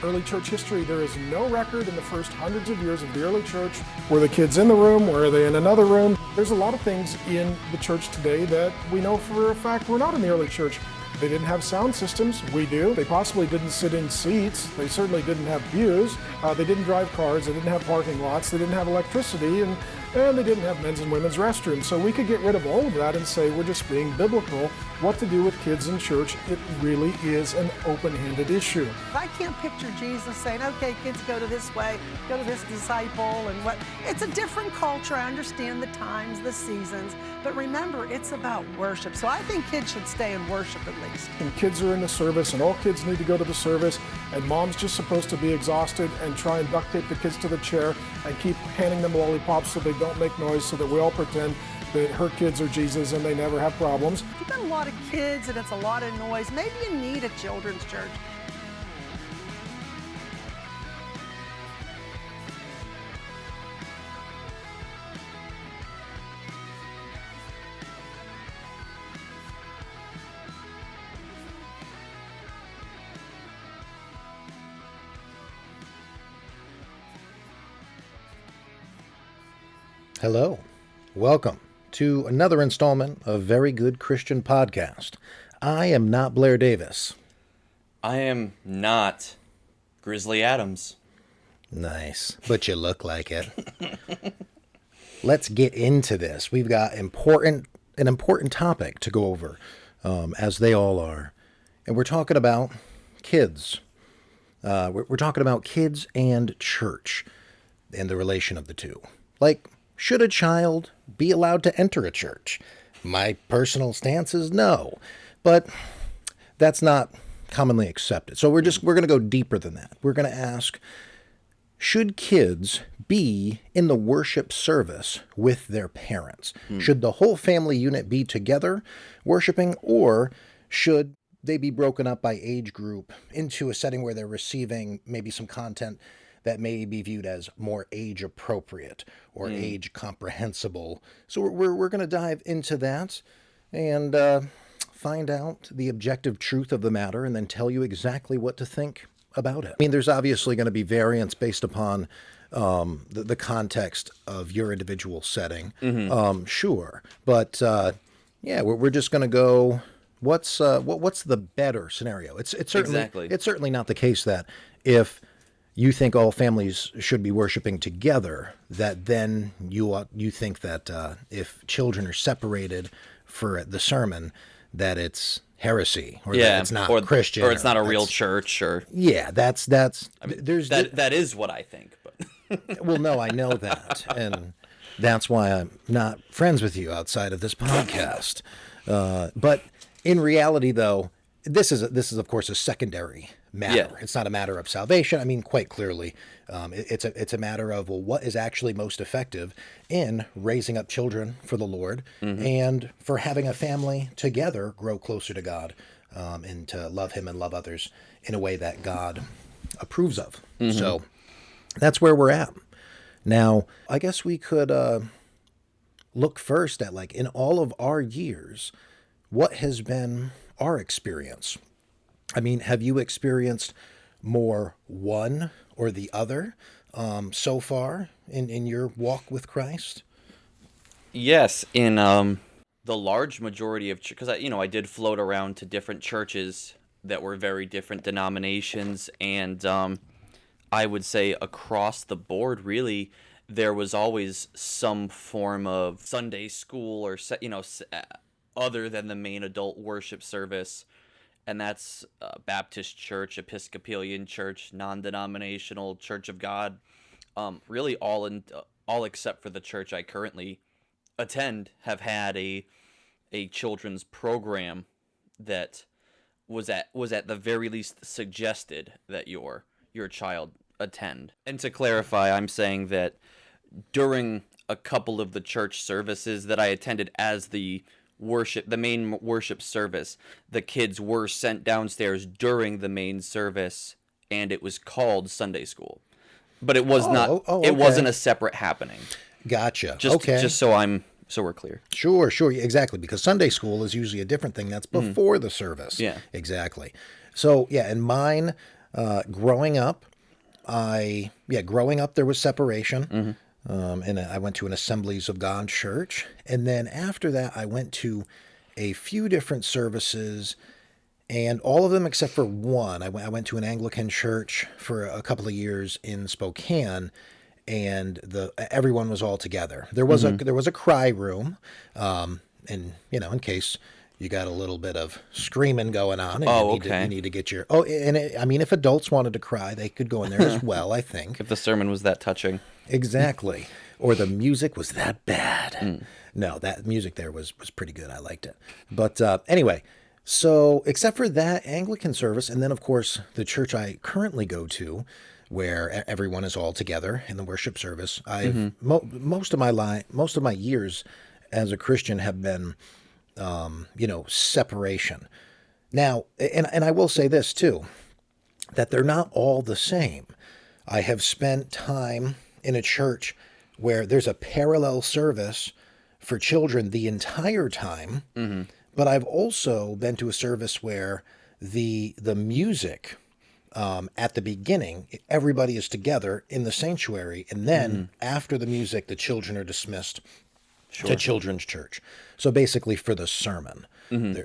early church history, there is no record in the first hundreds of years of the early church. Were the kids in the room? Were they in another room? There's a lot of things in the church today that we know for a fact were not in the early church. They didn't have sound systems. We do. They possibly didn't sit in seats. They certainly didn't have pews. They didn't drive cars. They didn't have parking lots. They didn't have electricity. And they didn't have men's and women's restrooms. So we could get rid of all of that and say we're just being biblical. What to do with kids in church, it really is an open-handed issue. I can't picture Jesus saying, okay, kids, go to this way, go to this disciple, and what. It's a different culture. I understand the times, the seasons, but remember, it's about worship. So I think kids should stay in worship at least. And kids are in the service, and all kids need to go to the service, and mom's just supposed to be exhausted and try and duct tape the kids to the chair and keep handing them lollipops so they don't make noise, so that we all pretend that her kids are Jesus and they never have problems. If you've got a lot of kids and it's a lot of noise, maybe you need a children's church. Hello, welcome to another installment of Very Good Christian Podcast. I am not Blair Davis. I am not Grizzly Adams. Nice, but you look like it. Let's get into this. We've got an important topic to go over, as they all are. And we're talking about kids. We're talking about kids and church and the relation of the two. Like, should a child be allowed to enter a church? My personal stance is no, but that's not commonly accepted. So we're going to go deeper than that. We're going to ask, should kids be in the worship service with their parents? Should the whole family unit be together worshiping, or should they be broken up by age group into a setting where they're receiving maybe some content that may be viewed as more age appropriate or age comprehensible? So we're going to dive into that and find out the objective truth of the matter and then tell you exactly what to think about it. I mean, there's obviously going to be variance based upon the context of your individual setting. Sure. But yeah, we're just going to go, what's the better scenario? It's certainly not the case that if you think all families should be worshiping together, that then you think that if children are separated for the sermon, that it's heresy, or that it's not Christian, or it's not a real church, or that's. I mean, that is what I think. But well, no, I know that, and that's why I'm not friends with you outside of this podcast. But in reality, though, this is of course a secondary matter. Yeah. It's not a matter of salvation. I mean, quite clearly, it's a matter of, well, what is actually most effective in raising up children for the Lord and for having a family together grow closer to God and to love Him and love others in a way that God approves of. So that's where we're at. Now, I guess we could look first at, like, in all of our years, what has been our experience. I mean, have you experienced more one or the other so far in your walk with Christ? Yes, in the large majority of because I did float around to different churches that were very different denominations, and I would say across the board, really, there was always some form of Sunday school or other than the main adult worship service. And that's Baptist Church, Episcopalian Church, non-denominational, Church of God, really all except for the church I currently attend have had a children's program that was at the very least suggested that your child attend. And to clarify, I'm saying that during a couple of the church services that I attended as the main worship service, the kids were sent downstairs during the main service, and it was called Sunday school, but it was okay. It wasn't a separate happening. Gotcha. Just so we're clear. Sure, exactly, because Sunday school is usually a different thing that's before the service. Yeah, exactly. So yeah, in mine, Growing up, growing up there was separation, and I went to an Assemblies of God church, and then after that I went to a few different services, and all of them except for one. I went to an Anglican church for a couple of years in Spokane, and everyone was all together. There was a cry room, and in case you got a little bit of screaming going on, and you need to get your if adults wanted to cry, they could go in there as well. I think If the sermon was that touching. exactly, or the music was that bad. No, that music there was pretty good. I liked it. But anyway, so except for that Anglican service, and then of course the church I currently go to, where everyone is all together in the worship service. I've most of my years as a Christian have been, separation. Now, and I will say this too, that they're not all the same. I have spent time in a church where there's a parallel service for children the entire time, but I've also been to a service where the music at the beginning, everybody is together in the sanctuary, and then after the music, the children are dismissed to children's church. So basically, for the sermon.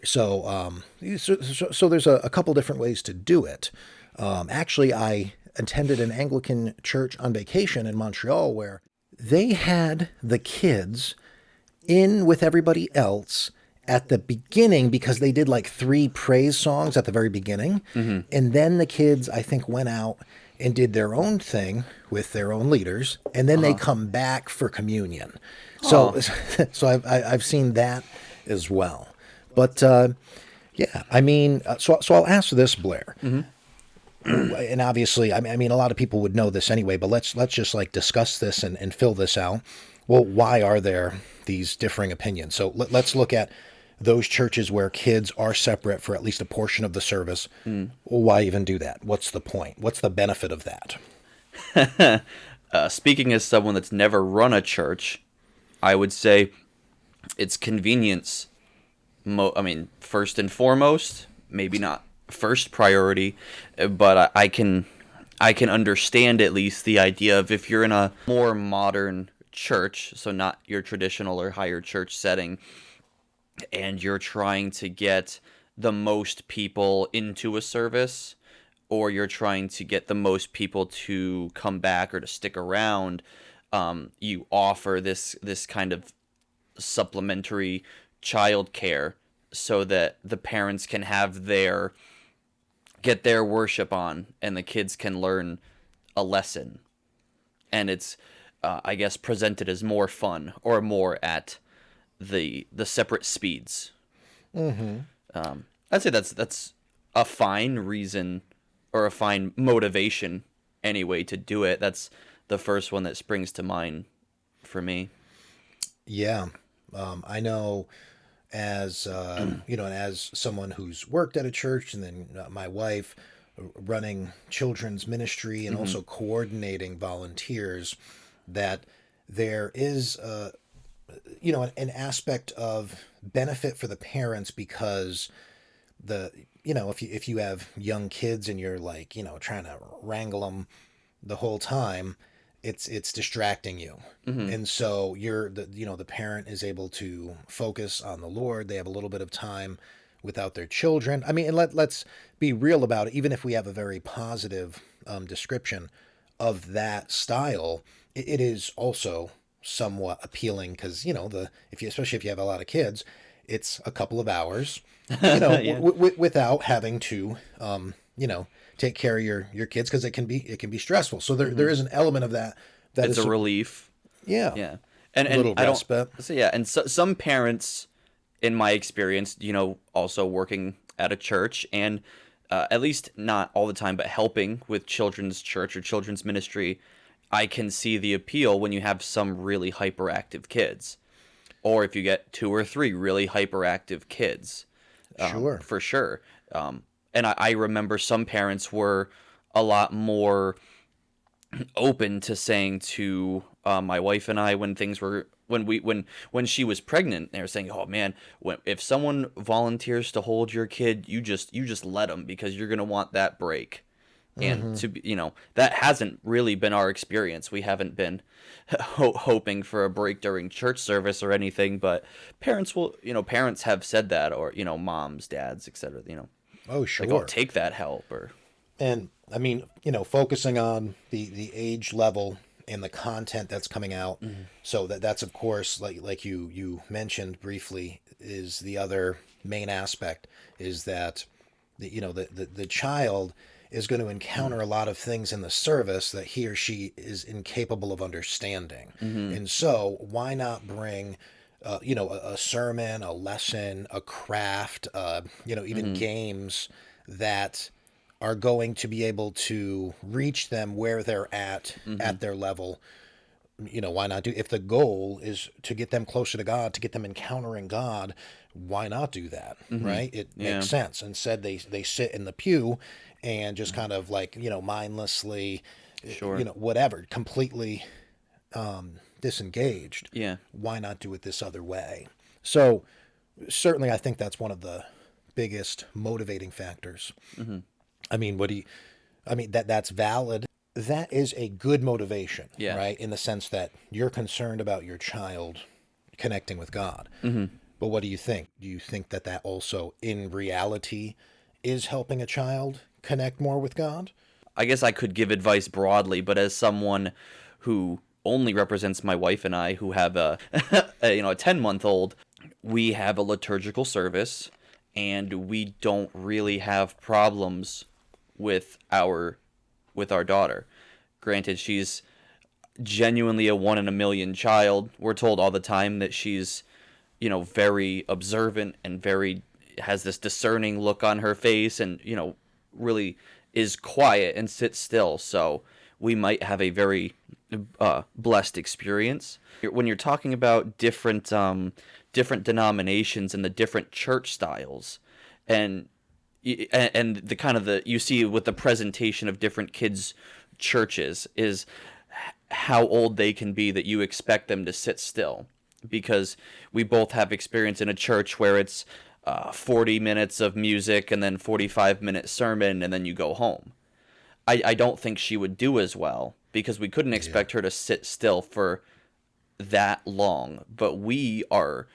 So there's a couple different ways to do it. Actually, I attended an Anglican church on vacation in Montreal where they had the kids in with everybody else at the beginning, because they did like 3 praise songs at the very beginning. And then the kids, I think, went out and did their own thing with their own leaders. And then they come back for communion. So I've seen that as well. But so I'll ask this, Blair. And obviously, I mean, a lot of people would know this anyway, but let's just like discuss this and fill this out. Well, why are there these differing opinions? So let's look at those churches where kids are separate for at least a portion of the service. Well, why even do that? What's the point? What's the benefit of that? Speaking as someone that's never run a church, I would say it's convenience. First and foremost, maybe not first priority, but I can understand at least the idea of if you're in a more modern church, so not your traditional or higher church setting, and you're trying to get the most people into a service, or you're trying to get the most people to come back or to stick around, you offer this kind of supplementary child care so that the parents can get their worship on and the kids can learn a lesson. And it's, I guess, presented as more fun or more at the separate speeds. I'd say that's a fine reason or a fine motivation anyway to do it. That's the first one that springs to mind for me. Yeah. I know as, as someone who's worked at a church, and then my wife running children's ministry and also coordinating volunteers, that there is, an aspect of benefit for the parents, because if you have young kids and you're like, trying to wrangle them the whole time, it's distracting you. And so the parent is able to focus on the Lord. They have a little bit of time without their children. I mean, and let's be real about it. Even if we have a very positive description of that style, it is also somewhat appealing, because especially if you have a lot of kids, it's a couple of hours, without having to take care of your kids, because it can be stressful. So there is an element of that it's is a relief. Yeah. And a little respite. And some parents, in my experience, also working at a church, and at least not all the time, but helping with children's church or children's ministry, I can see the appeal when you have some really hyperactive kids, or if you get 2 or 3 really hyperactive kids. Sure. For sure. And I remember some parents were a lot more open to saying to my wife and I, when she was pregnant, they were saying, "Oh man, if someone volunteers to hold your kid, you just let them, because you're gonna want that break." And to be, that hasn't really been our experience. We haven't been hoping for a break during church service or anything, but parents have said that, or, moms, dads, etc. Oh, sure. Like, oh, take that help, or. And I mean, focusing on the age level and the content that's coming out. So that's of course, like you mentioned briefly, is the other main aspect, is that the child is going to encounter a lot of things in the service that he or she is incapable of understanding. And so why not bring a sermon, a lesson, a craft, even games that are going to be able to reach them where they're at their level. Why not do, if the goal is to get them closer to God, to get them encountering God, why not do that? Right? It makes sense. Instead, they sit in the pew and just kind of like, mindlessly, whatever, completely disengaged. Yeah. Why not do it this other way? So certainly I think that's one of the biggest motivating factors. I mean, that's valid. That is a good motivation, right? In the sense that you're concerned about your child connecting with God. But what do you think? Do you think that also in reality is helping a child connect more with God? I guess I could give advice broadly, but as someone who only represents my wife and I, who have a 10-month-old, we have a liturgical service, and we don't really have problems with our daughter. Granted, she's genuinely a 1 in a million child. We're told all the time that she's, very observant and has this discerning look on her face, and, really is quiet and sits still. So we might have a very blessed experience. When you're talking about different denominations and the different church styles, and the kind of you see with the presentation of different kids' churches, is how old they can be that you expect them to sit still. Because we both have experience in a church where it's 40 minutes of music and then 45-minute sermon, and then you go home. I don't think she would do as well, because we couldn't expect her to sit still for that long. But we are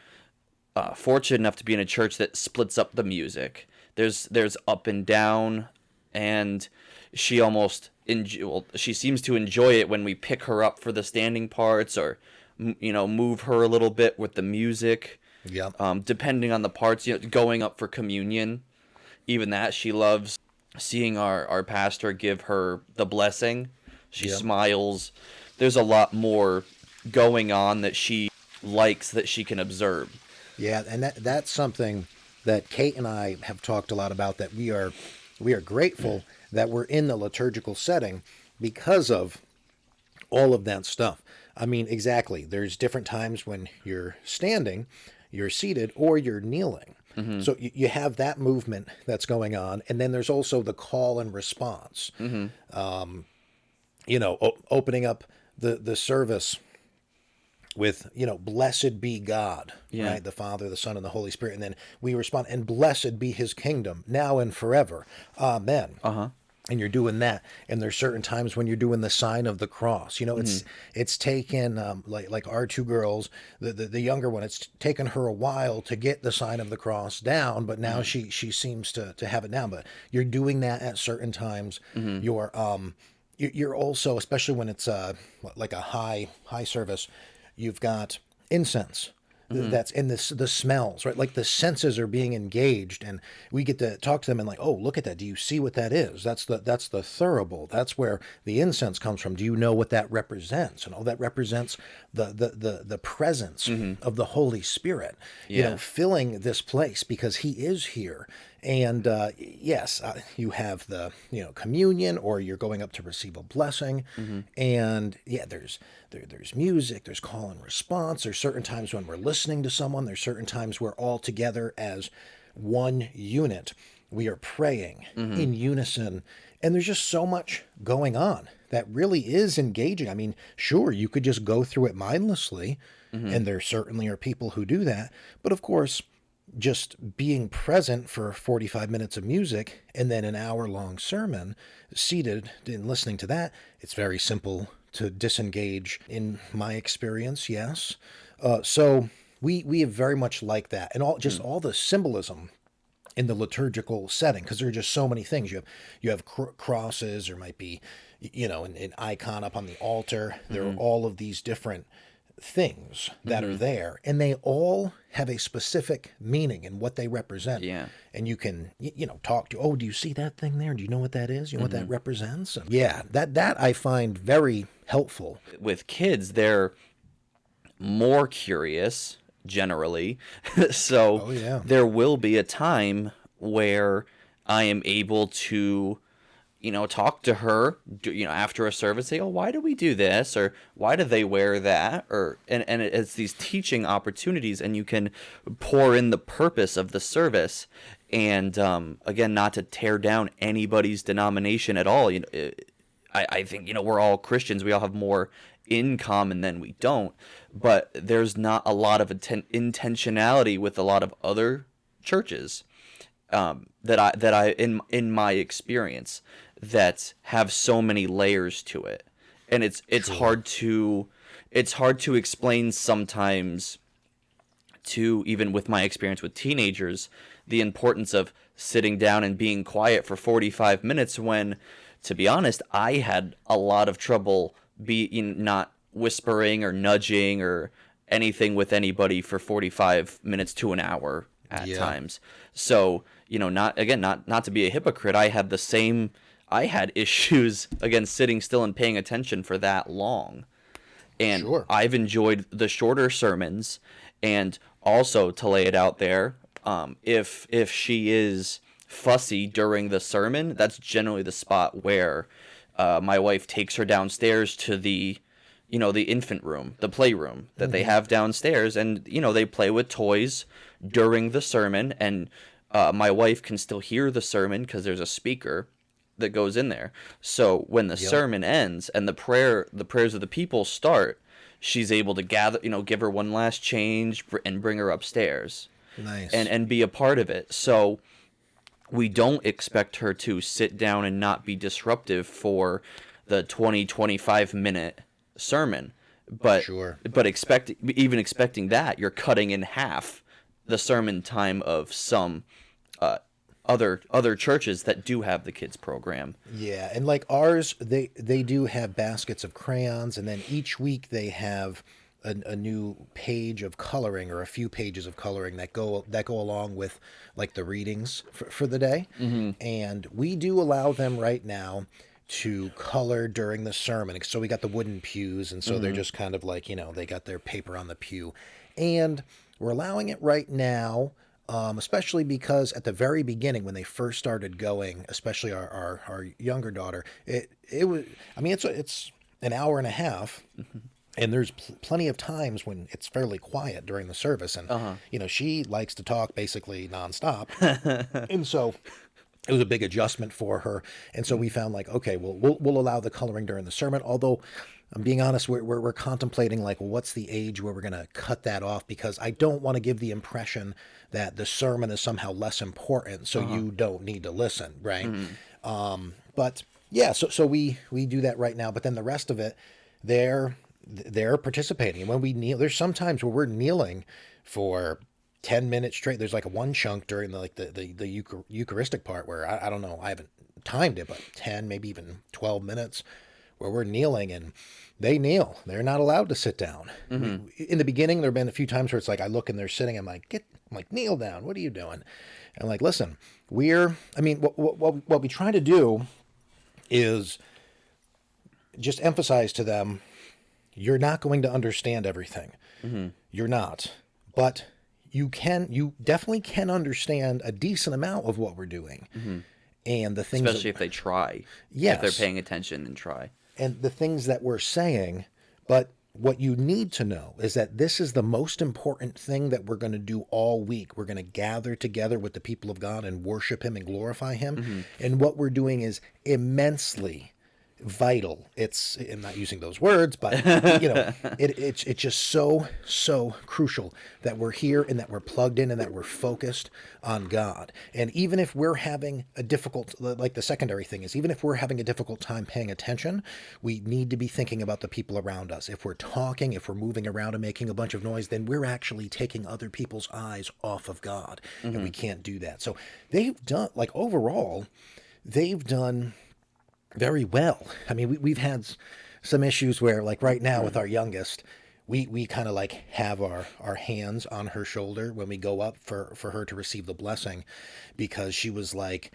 fortunate enough to be in a church that splits up the music. There's up and down, and she she seems to enjoy it when we pick her up for the standing parts, or move her a little bit with the music. Depending on the parts, going up for communion, even that she loves. Seeing our pastor give her the blessing, she smiles. There's a lot more going on that she likes, that she can observe. Yeah, and that's something that Kate and I have talked a lot about, that we are grateful that we're in the liturgical setting because of all of that stuff. I mean, exactly. There's different times when you're standing, you're seated, or you're kneeling. So you have that movement that's going on, and then there's also the call and response. Opening up the service with, blessed be God, right? The Father, the Son, and the Holy Spirit. And then we respond, and blessed be his kingdom, now and forever. Amen. And you're doing that. And there's certain times when you're doing the sign of the cross. It's taken, like our two girls, the younger one, it's taken her a while to get the sign of the cross down, but now she seems to have it down. But you're doing that at certain times. You're also, especially when it's like a high service, you've got incense. That's in the smells, right? Like the senses are being engaged, and we get to talk to them and like, oh, look at that. Do you see what that is? That's the thurible. That's where the incense comes from. Do you know what that represents? And that represents the presence of the Holy Spirit, filling this place, because he is here. And yes, you have the communion, or you're going up to receive a blessing, and there's music, there's call and response. There's certain times when we're listening to someone. There's certain times we're all together as one unit. We are praying in unison, and there's just so much going on that really is engaging. I mean, sure, you could just go through it mindlessly, and there certainly are people who do that, but of course, just being present for 45 minutes of music and then an hour-long sermon, seated and listening to that, it's very simple to disengage in my experience, yes. So we have very much like that. And all the symbolism in the liturgical setting, because there are just so many things. You have crosses, there might be, an icon up on the altar. There are all of these different things that are there, and they all have a specific meaning and what they represent. Yeah. And you can, talk to, oh, do you see that thing there? Do you know what that is? You know what that represents? And yeah, that I find very helpful. With kids, they're more curious generally. So Oh, yeah. there will be a time where I am able to, talk to her, after a service, say, oh, why do we do this? Or why do they wear that? And it's these teaching opportunities, and you can pour in the purpose of the service. And again, not to tear down anybody's denomination at all. I think, we're all Christians. We all have more in common than we don't. But there's not a lot of intentionality with a lot of other churches that I in my experience that have so many layers to it, and it's hard to explain sometimes to, even with my experience with teenagers, the importance of sitting down and being quiet for 45 minutes when, to be honest, I had a lot of trouble not whispering or nudging or anything with anybody for 45 minutes to an hour at times. So, not to be a hypocrite, I had issues, again, sitting still and paying attention for that long. And Sure. I've enjoyed the shorter sermons. And also, to lay it out there, if she is fussy during the sermon, that's generally the spot where my wife takes her downstairs to the infant room, the playroom that they have downstairs. And, they play with toys during the sermon. And my wife can still hear the sermon because there's a speaker that goes in there. So when the sermon ends and the prayers of the people start, she's able to gather, give her one last change and bring her upstairs. Nice. And be a part of it. So we don't expect her to sit down and not be disruptive for the 20-25 minute sermon. But Sure. but expecting that, you're cutting in half the sermon time of some other churches that do have the kids program. Yeah, and like ours, they do have baskets of crayons, and then each week they have a new page of coloring or a few pages of coloring that go along with like the readings for the day. And we do allow them right now to color during the sermon. So we got the wooden pews, and so they're just kind of like, they got their paper on the pew. And we're allowing it right now, especially because at the very beginning, when they first started going, especially our younger daughter, it was, it's an hour and a half. And there's plenty of times when it's fairly quiet during the service. And, she likes to talk basically nonstop. And so it was a big adjustment for her. And so we found like, okay, well, we'll allow the coloring during the sermon. Although, I'm being honest, we're contemplating like, what's the age where we're going to cut that off? Because I don't want to give the impression that the sermon is somehow less important, so you don't need to listen, right? But yeah, so we do that right now. But then the rest of it, they're participating. And when we kneel, there's some times where we're kneeling for 10 minutes straight. There's like a one chunk during the Eucharistic part where I don't know, I haven't timed it, but 10, maybe even 12 minutes where we're kneeling, and they kneel. They're not allowed to sit down. In the beginning, there have been a few times where it's like I look and they're sitting. I'm like, kneel down. What are you doing? And I'm like, listen, what we try to do is just emphasize to them, you're not going to understand everything. You're not. But you definitely can understand a decent amount of what we're doing. And the things, especially if they try. Yes. If they're paying attention and try. And the things that we're saying. But what you need to know is that this is the most important thing that we're going to do all week. We're going to gather together with the people of God and worship Him and glorify Him. And what we're doing is immensely vital. I'm not using those words, but it's just so crucial that we're here and that we're plugged in and that we're focused on God. And even if we're having a difficult, like the secondary thing is, even if we're having a difficult time paying attention, we need to be thinking about the people around us. If we're talking, if we're moving around and making a bunch of noise, then we're actually taking other people's eyes off of God, and we can't do that. So they've done, like, overall, they've done very well. I mean, we've had some issues where, like right now with our youngest, we kind of like have our hands on her shoulder when we go up for her to receive the blessing, because she was like,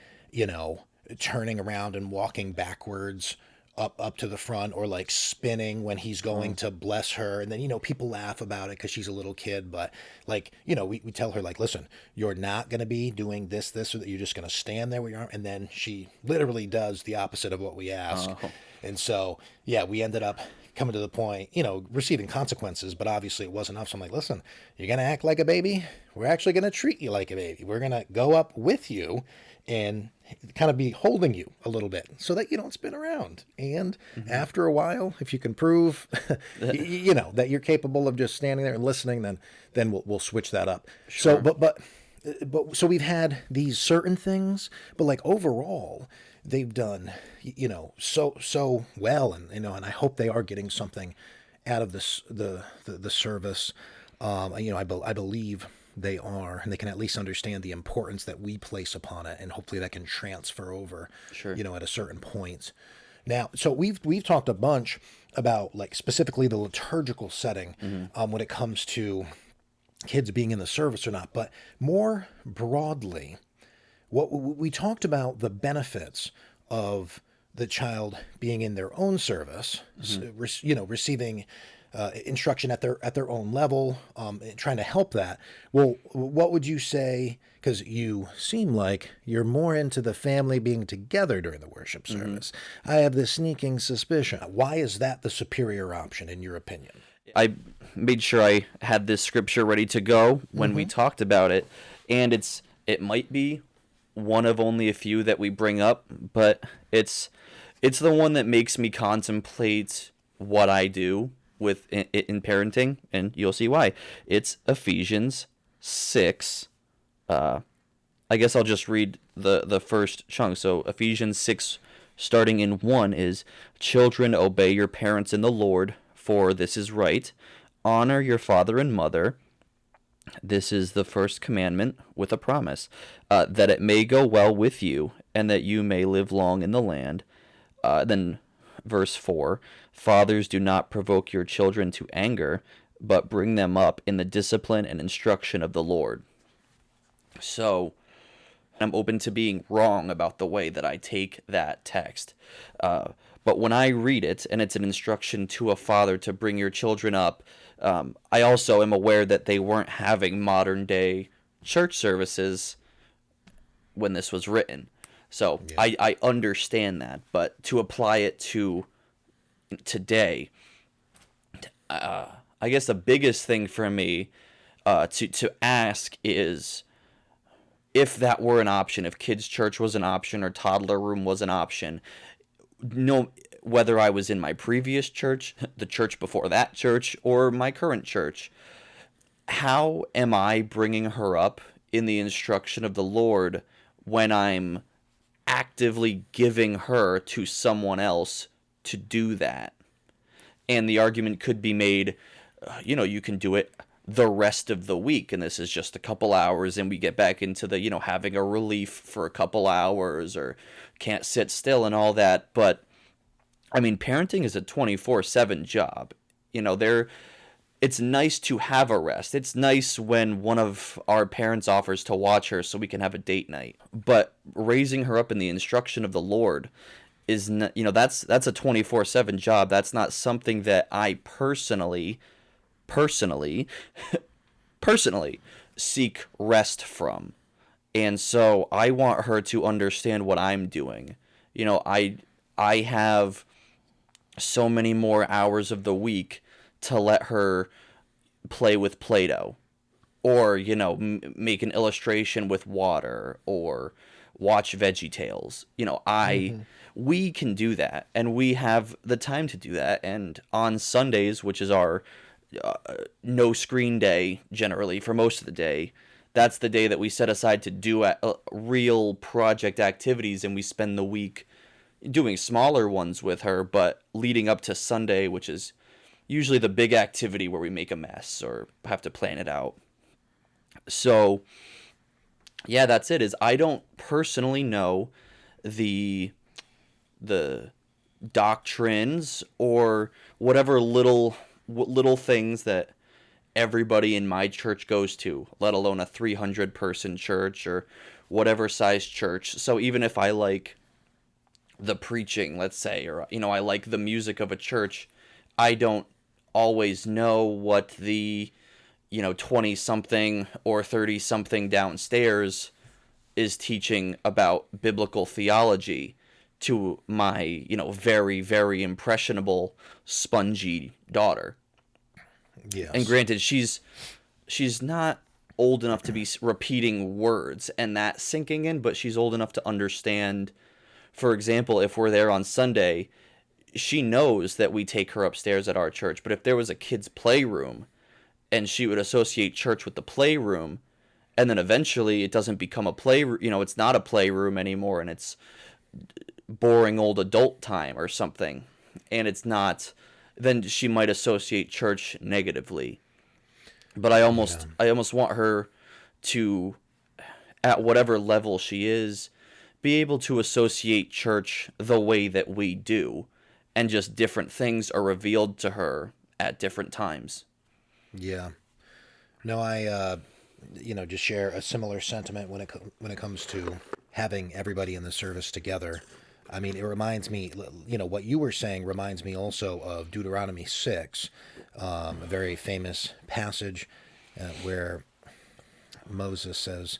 turning around and walking backwards up to the front, or like spinning when he's going to bless her. And then, people laugh about it because she's a little kid, but like, we tell her, like, listen, you're not going to be doing this, or that you're just going to stand there with your arm. And then she literally does the opposite of what we ask. Oh. And so, yeah, we ended up coming to the point, receiving consequences, but obviously it wasn't enough. So I'm like, listen, you're going to act like a baby. We're actually going to treat you like a baby. We're going to go up with you and kind of be holding you a little bit so that you don't spin around. And after a while, if you can prove, that you're capable of just standing there and listening, then we'll switch that up. Sure. So we've had these certain things, but like overall, they've done, so well, and I hope they are getting something out of this, the service. I believe they are, and they can at least understand the importance that we place upon it, and hopefully that can transfer over, at a certain point. Now, so we've talked a bunch about, like, specifically the liturgical setting, when it comes to kids being in the service or not, but more broadly, what we talked about the benefits of the child being in their own service, receiving instruction at their own level, trying to help that. Well, what would you say? Because you seem like you're more into the family being together during the worship service. I have this sneaking suspicion. Why is that the superior option, in your opinion? I made sure I had this scripture ready to go when we talked about it, and it might be one of only a few that we bring up, but it's the one that makes me contemplate what I do with in parenting, and you'll see why. It's Ephesians 6. I guess I'll just read the first chunk. So Ephesians 6, starting in 1, is, "Children, obey your parents in the Lord, for this is right. Honor your father and mother. This is the first commandment with a promise, that it may go well with you, and that you may live long in the land." Then verse 4, "Fathers, do not provoke your children to anger, but bring them up in the discipline and instruction of the Lord." So I'm open to being wrong about the way that I take that text. But when I read it, and it's an instruction to a father to bring your children up, I also am aware that they weren't having modern day church services when this was written. So yeah. I understand that, but to apply it to today, I guess the biggest thing for me to ask is, if that were an option, if kids' church was an option or toddler room was an option, whether I was in my previous church, the church before that church, or my current church, how am I bringing her up in the instruction of the Lord when I'm actively giving her to someone else to do that? And the argument could be made, you can do it the rest of the week, and this is just a couple hours, and we get back into the, having a relief for a couple hours, or can't sit still and all that. But I mean, parenting is a 24/7 job. It's nice to have a rest. It's nice when one of our parents offers to watch her so we can have a date night. But raising her up in the instruction of the Lord is not, that's a 24/7 job. That's not something that I personally seek rest from. And so I want her to understand what I'm doing. I have so many more hours of the week to let her play with Play-Doh, or make an illustration with water, or watch Veggie Tales. We can do that, and we have the time to do that. And on Sundays, which is our no screen day generally for most of the day, that's the day that we set aside to do real project activities, and we spend the week doing smaller ones with her, but leading up to Sunday, which is usually the big activity where we make a mess or have to plan it out. So yeah, that's it. Is I don't personally know the doctrines or whatever little things that everybody in my church goes to, let alone a 300 person church or whatever size church. So even if I like the preaching, let's say, or I like the music of a church, I don't always know what the 20 something or 30 something downstairs is teaching about biblical theology to my very, very impressionable, spongy daughter. Yes. And granted, she's not old enough to be repeating words and that sinking in, but she's old enough to understand. For example, if we're there on Sunday, she knows that we take her upstairs at our church. But if there was a kid's playroom and she would associate church with the playroom, and then eventually it doesn't become a playroom, it's not a playroom anymore, and it's boring old adult time or something, and it's not, then she might associate church negatively. But I almost want her to, at whatever level she is, be able to associate church the way that we do, and just different things are revealed to her at different times. Yeah. No, I just share a similar sentiment when it comes to having everybody in the service together. I mean, it reminds me, what you were saying reminds me also of Deuteronomy 6, a very famous passage where Moses says,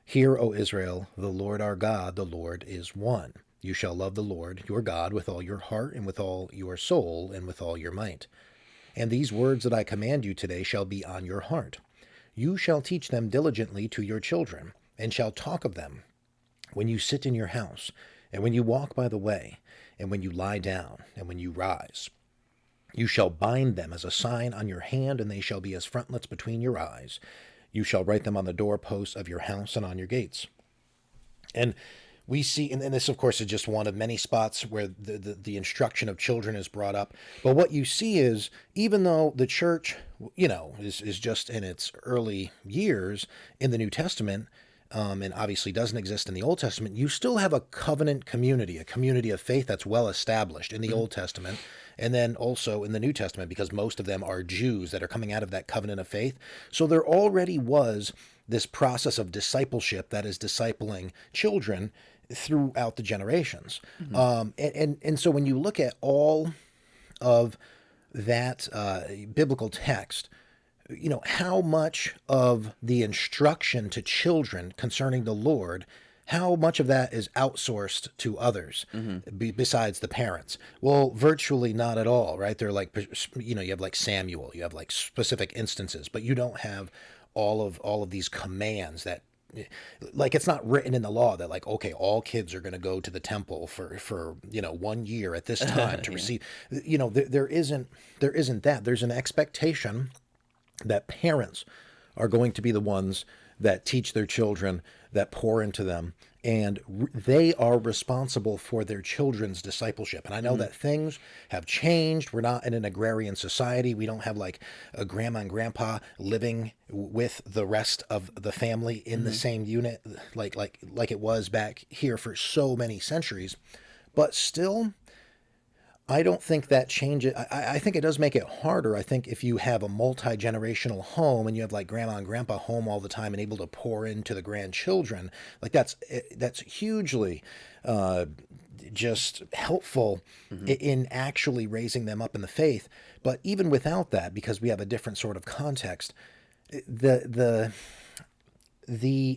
"Hear, O Israel, the Lord our God, the Lord is one. You shall love the Lord your God with all your heart and with all your soul and with all your might. And these words that I command you today shall be on your heart. You shall teach them diligently to your children, and shall talk of them when you sit in your house, and when you walk by the way, and when you lie down, and when you rise. You shall bind them as a sign on your hand, and they shall be as frontlets between your eyes. You shall write them on the doorposts of your house and on your gates." And we see, and this, of course, is just one of many spots where the instruction of children is brought up. But what you see is, even though the church, is just in its early years in the New Testament, and obviously doesn't exist in the Old Testament, you still have a covenant community, a community of faith that's well established in the Old Testament, and then also in the New Testament, because most of them are Jews that are coming out of that covenant of faith. So there already was this process of discipleship that is discipling children throughout the generations. And so when you look at all of that biblical text, how much of the instruction to children concerning the Lord, how much of that is outsourced to others besides the parents? Well, virtually not at all, right? They're like, you have like Samuel, you have like specific instances, but you don't have all of these commands that, like, it's not written in the law that, like, okay, all kids are going to go to the temple for 1 year at this time to receive, there isn't that. There's an expectation that parents are going to be the ones that teach their children, that pour into them, and they are responsible for their children's discipleship. And I know that things have changed. We're not in an agrarian society. We don't have like a grandma and grandpa living with the rest of the family in the same unit like it was back here for so many centuries. But still, I don't think that changes. I think it does make it harder. I think if you have a multi-generational home and you have like grandma and grandpa home all the time and able to pour into the grandchildren, like that's hugely just helpful in actually raising them up in the faith. But even without that, because we have a different sort of context, the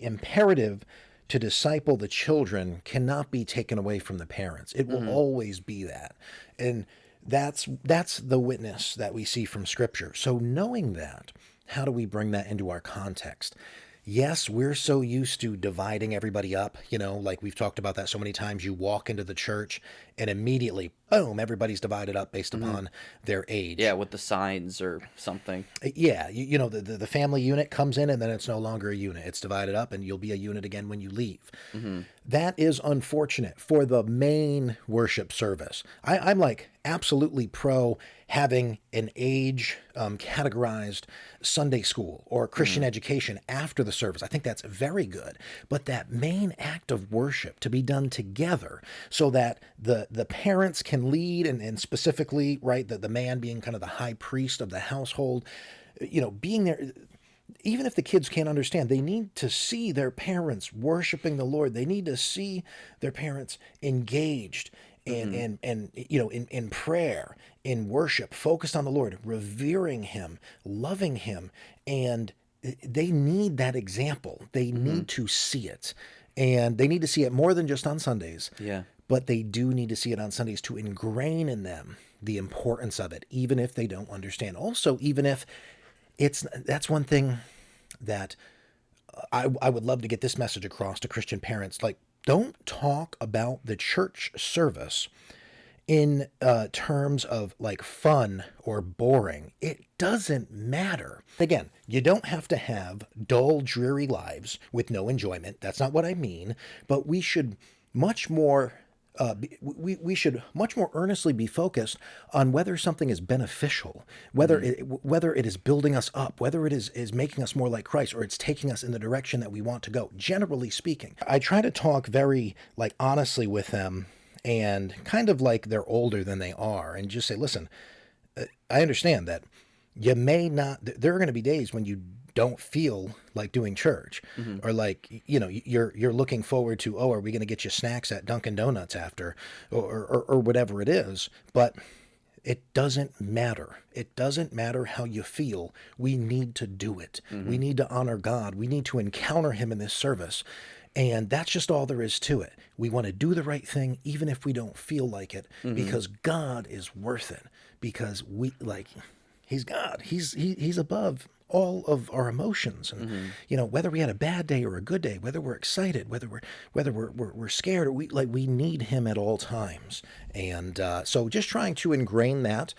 imperative to disciple the children cannot be taken away from the parents. It will always be that. And that's the witness that we see from Scripture. So knowing that, how do we bring that into our context? Yes, we're so used to dividing everybody up, like we've talked about that so many times. You walk into the church and immediately, boom, everybody's divided up based upon their Yeah, age. with the signs or something. Yeah, the family unit comes in and then it's no longer a unit. It's divided up and you'll be a unit again when you leave. That is unfortunate for the main worship service. I'm like absolutely pro having an age categorized Sunday school or Christian education after the service. I think that's very good. But that main act of worship to be done together so that the parents can lead and specifically, right, the man being kind of the high priest of the household, being there. Even if the kids can't understand, they need to see their parents worshiping the Lord. They need to see their parents engaged and in prayer, in worship, focused on the Lord, revering Him, loving Him, and they need that example. They need to see it, and they need to see it more than just on Sundays. Yeah. But they do need to see it on Sundays to ingrain in them the importance of it, even if they don't understand. Also, even if that's one thing that I would love to get this message across to Christian parents. Like, don't talk about the church service in terms of like fun or boring. It doesn't matter. Again, you don't have to have dull, dreary lives with no enjoyment. That's not what I mean. But we should much more. We should much more earnestly be focused on whether something is beneficial, whether it is building us up, whether it is making us more like Christ, or it's taking us in the direction that we want to go. Generally speaking, I try to talk very like honestly with them and kind of like they're older than they are, and just say, listen, I understand that you may not. There are going to be days when you don't feel like doing church, or like you're looking forward to, oh, are we going to get you snacks at Dunkin' Donuts after, or whatever it is. But it doesn't matter. It doesn't matter how you feel. We need to do it. We need to honor God. We need to encounter Him in this service. And that's just all there is to it. We want to do the right thing, even if we don't feel like it, because God is worth it. Because He's God. He's above all of our emotions, and whether we had a bad day or a good day, whether we're excited, whether we're scared, or we need Him at all times. And so, just trying to ingrain that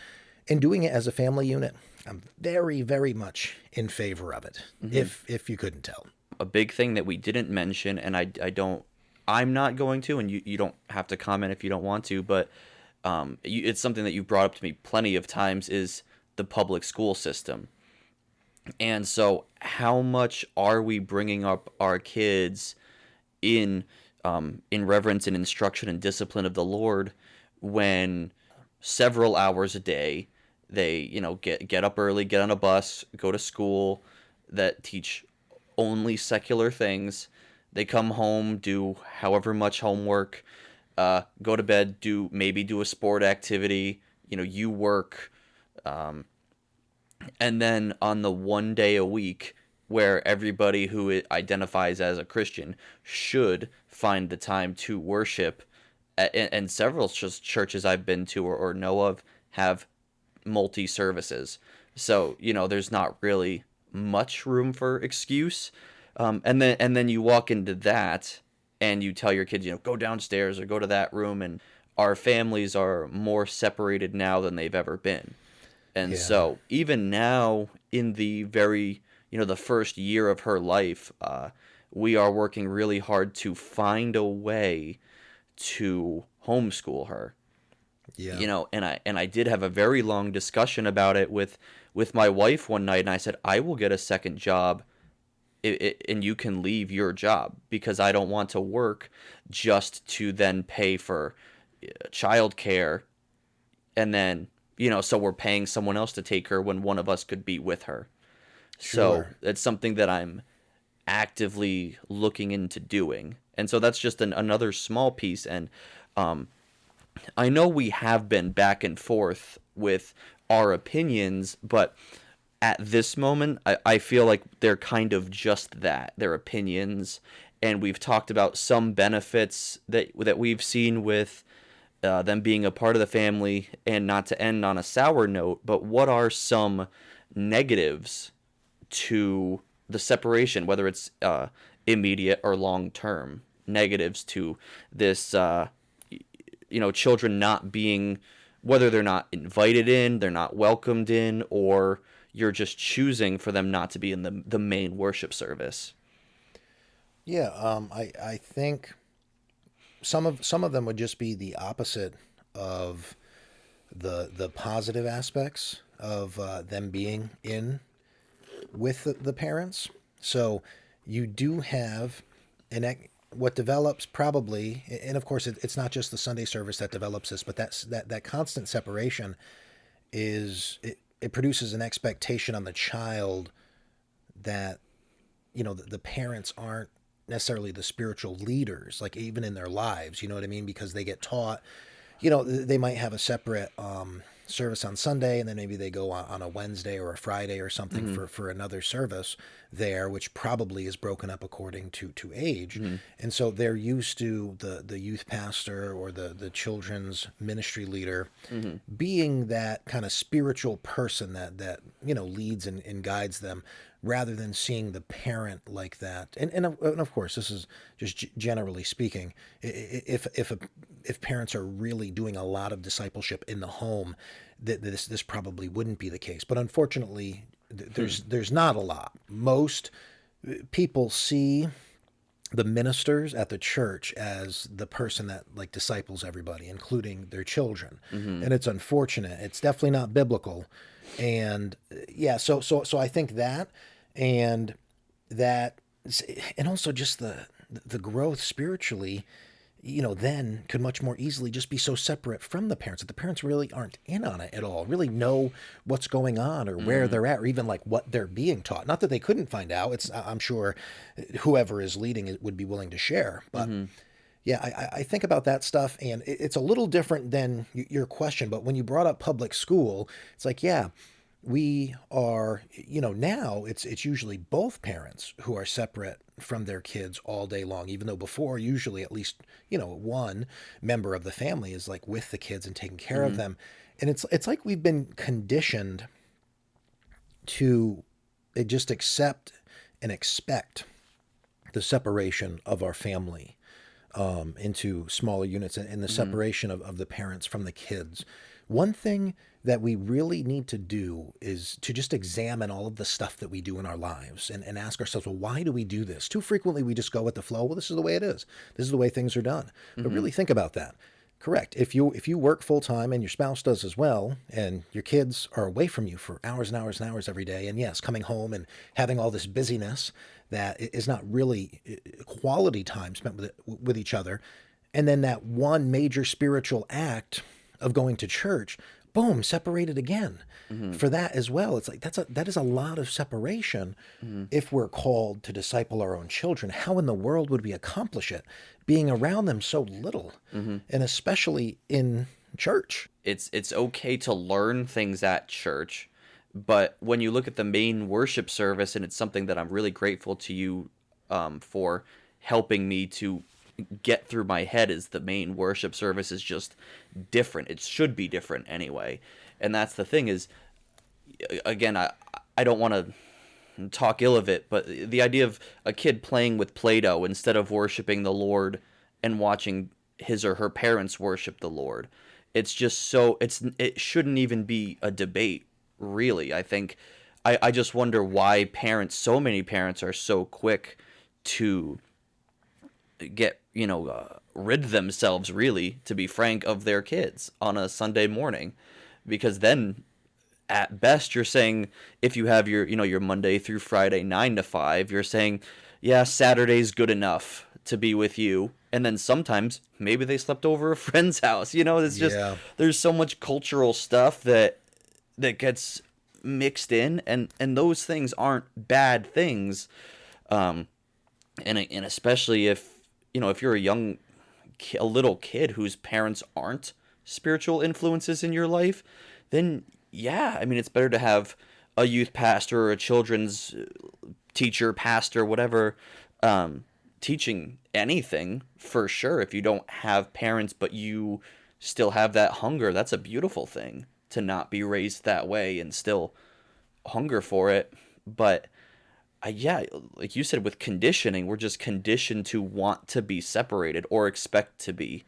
and doing it as a family unit, I'm very, very much in favor of it. If you couldn't tell, A big thing that we didn't mention, and I'm not going to, and you don't have to comment if you don't want to, but it's something that you've brought up to me plenty of times, is the public school system. And so how much are we bringing up our kids in reverence and instruction and discipline of the Lord when several hours a day they, get up early, get on a bus, go to school that teach only secular things. They come home, do however much homework, go to bed, do a sport activity, you work, and then on the one day a week where everybody who identifies as a Christian should find the time to worship, and several churches I've been to or know of have multi-services. So, there's not really much room for excuse. And then you walk into that and you tell your kids, go downstairs or go to that room, and our families are more separated now than they've ever been. And so even now in the very, the first year of her life, we are working really hard to find a way to homeschool her. yeah, And I did have a very long discussion about it with my wife one night, and I said, I will get a second job, and you can leave your job, because I don't want to work just to then pay for childcare, and then so we're paying someone else to take her when one of us could be with her. So Sure. it's something that I'm actively looking into doing. And so that's just another small piece. And I know we have been back and forth with our opinions, but at this moment, I feel like they're kind of just that. They're opinions. And we've talked about some benefits that we've seen with them being a part of the family, and not to end on a sour note, but what are some negatives to the separation, whether it's immediate or long term negatives to this, children not being, whether they're not invited in, they're not welcomed in, or you're just choosing for them not to be in the main worship service. Yeah, I think some of them would just be the opposite of the positive aspects of them being in with the parents. So you do have what develops probably, and of course it's not just the Sunday service that develops this, but that constant separation it produces an expectation on the child that the parents aren't necessarily the spiritual leaders, like even in their lives, you know what I mean? Because they get taught, they might have a separate service on Sunday, and then maybe they go on a Wednesday or a Friday or something for another service there, which probably is broken up according to age. And so they're used to the youth pastor or the children's ministry leader being that kind of spiritual person that leads and guides them, rather than seeing the parent like that. And of course, this is just generally speaking. If parents are really doing a lot of discipleship in the home, this probably wouldn't be the case. But unfortunately, there's not a lot. Most people see the ministers at the church as the person that like disciples everybody, including their children. And it's unfortunate. It's definitely not biblical. And yeah, so I think that, and also just the growth spiritually, then could much more easily just be so separate from the parents that the parents really aren't in on it at all, really know what's going on or where they're at, or even like what they're being taught. Not that they couldn't find out. I'm sure whoever is leading it would be willing to share, but yeah, I think about that stuff, and it's a little different than your question. But when you brought up public school, it's like, yeah, we are, now it's usually both parents who are separate from their kids all day long, even though before, usually at least, one member of the family is like with the kids and taking care of them. And it's like we've been conditioned to just accept and expect the separation of our family into smaller units, and the separation of the parents from the kids. One thing that we really need to do is to just examine all of the stuff that we do in our lives and ask ourselves, well, why do we do this? Too frequently we just go with the flow. Well, this is the way it is. This is the way things are done. But really think about that. Correct. If you work full time and your spouse does as well, and your kids are away from you for hours and hours and hours every day, and yes, coming home and having all this busyness that is not really quality time spent with each other, and then that one major spiritual act of going to church, boom, separated again for that as well. It's like that is a lot of separation. If we're called to disciple our own children, how in the world would we accomplish it being around them so little, and especially in church? It's okay to learn things at church, but when you look at the main worship service, and it's something that I'm really grateful to you for helping me to get through my head, is the main worship service is just different. It should be different anyway. And that's the thing is, again, I don't want to talk ill of it, but the idea of a kid playing with Play-Doh instead of worshiping the Lord and watching his or her parents worship the Lord, it's just so, it shouldn't even be a debate, really. I think, I just wonder why so many parents are so quick to get, rid themselves, really, to be frank, of their kids on a Sunday morning. Because then, at best, you're saying, if you have your Monday through Friday 9 to 5, you're saying, yeah, Saturday's good enough to be with you. And then sometimes maybe they slept over a friend's house. It's just, there's so much cultural stuff that gets mixed in, and those things aren't bad things. And especially if you're a little kid whose parents aren't spiritual influences in your life, then yeah, it's better to have a youth pastor or a children's teacher, pastor, whatever, teaching anything, for sure. If you don't have parents but you still have that hunger, that's a beautiful thing, to not be raised that way and still hunger for it. But yeah, like you said, with conditioning, we're just conditioned to want to be separated or expect to be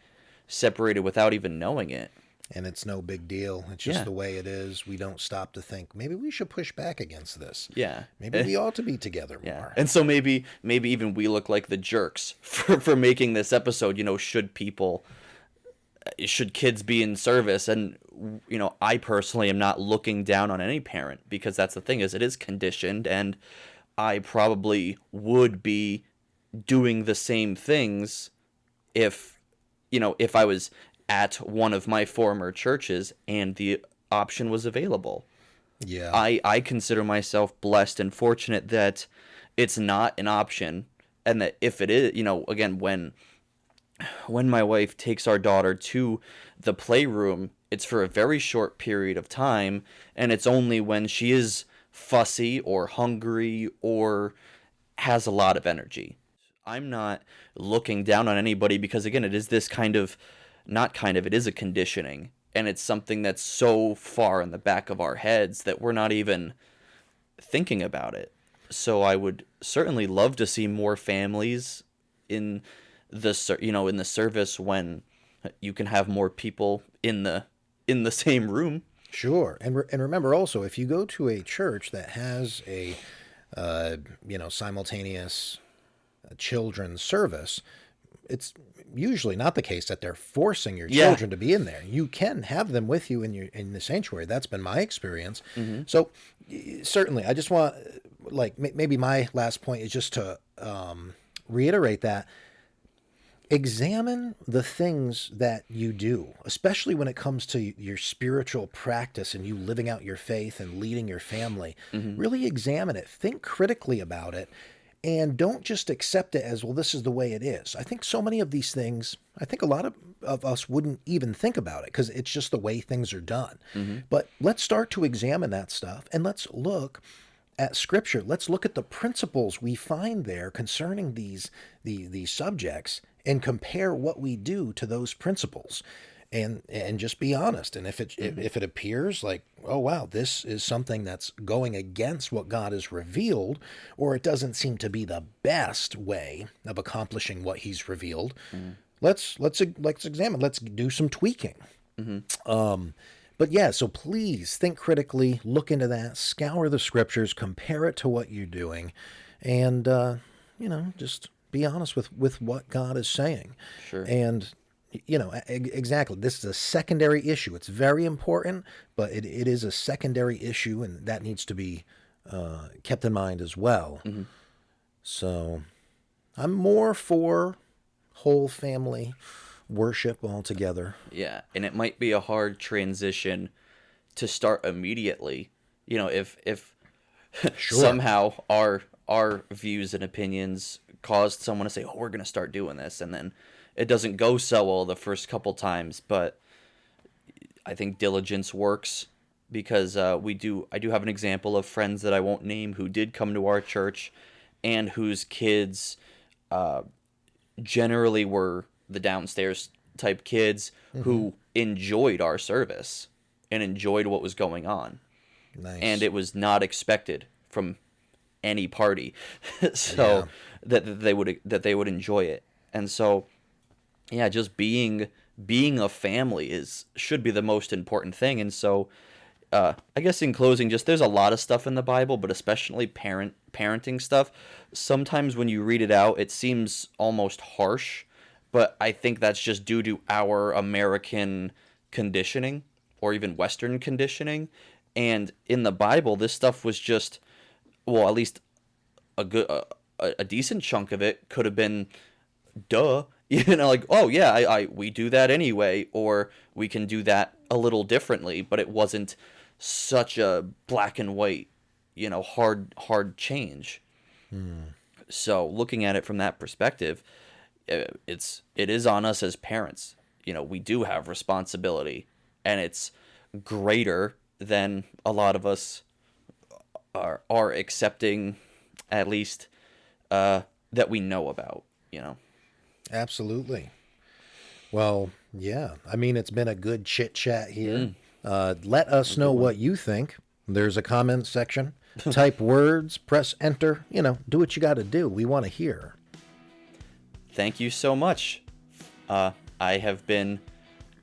separated without even knowing it. And it's no big deal. It's just Yeah. the way it is. We don't stop to think, maybe we should push back against this. Yeah. Maybe we ought to be together Yeah. more. And so maybe even we look like the jerks for making this episode, should kids be in service? And I personally am not looking down on any parent, because that's the thing, is it is conditioned, and I probably would be doing the same things if I was at one of my former churches and the option was available. Yeah. I consider myself blessed and fortunate that it's not an option, and that if it is, again, when my wife takes our daughter to the playroom, it's for a very short period of time, and it's only when she is fussy or hungry or has a lot of energy. I'm not looking down on anybody, because again, it is this it is a conditioning, and it's something that's so far in the back of our heads that we're not even thinking about it. So I would certainly love to see more families in the service, when you can have more people in the same room. Sure. And remember also, if you go to a church that has a simultaneous children's service, it's usually not the case that they're forcing your children to be in there. You can have them with you in the sanctuary. That's been my experience. Mm-hmm. So certainly, I just want, maybe my last point is just to reiterate that. Examine the things that you do, especially when it comes to your spiritual practice and you living out your faith and leading your family. Mm-hmm. Really examine it. Think critically about it. And don't just accept it as, well, this is the way it is. I think so many of these things, I think a lot of us wouldn't even think about it because it's just the way things are done. Mm-hmm. But let's start to examine that stuff, and let's look at Scripture. Let's look at the principles we find there concerning these subjects, and compare what we do to those principles, and just be honest. And if it appears like, oh wow, this is something that's going against what God has revealed, or it doesn't seem to be the best way of accomplishing what He's revealed, let's examine. Let's do some tweaking. Mm-hmm. But yeah, so please think critically, look into that, scour the Scriptures, compare it to what you're doing, and just be honest with what God is saying. Sure. And, exactly, this is a secondary issue. It's very important, but it is a secondary issue, and that needs to be kept in mind as well. Mm-hmm. So I'm more for whole family worship altogether. Yeah, and it might be a hard transition to start immediately. If Sure. somehow our views and opinions caused someone to say, oh, we're going to start doing this, and then it doesn't go so well the first couple times. But I think diligence works, because I do have an example of friends that I won't name who did come to our church, and whose kids generally were the downstairs type kids, mm-hmm. who enjoyed our service and enjoyed what was going on. Nice. And it was not expected from any party. So that they would enjoy it. And so just being a family should be the most important thing. And so I guess in closing, just there's a lot of stuff in the Bible, but especially parenting stuff. Sometimes when you read it out, it seems almost harsh, but I think that's just due to our American conditioning, or even Western conditioning. And in the Bible, this stuff was just, well, at least a decent chunk of it could have been, duh, like, oh yeah, we do that anyway, or we can do that a little differently, but it wasn't such a black and white, hard change. So looking at it from that perspective, it is on us as parents. We do have responsibility, and it's greater than a lot of us are accepting, at least that we know about. Absolutely. Well, yeah. I mean, it's been a good chit chat here. Let us know what you think. There's a comment section. Type words, press enter. Do what you got to do. We want to hear. Thank you so much. I have been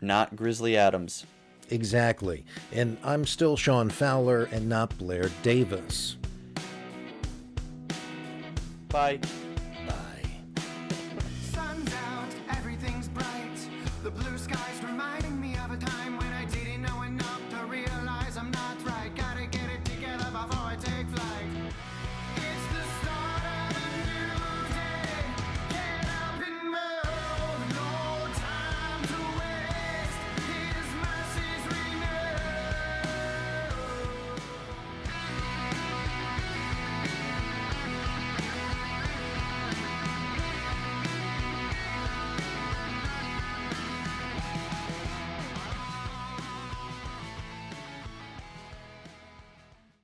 not Grizzly Adams. Exactly. And I'm still Sean Fowler and not Blair Davis. Bye. Bye. Sun's out, everything's bright. The blue sky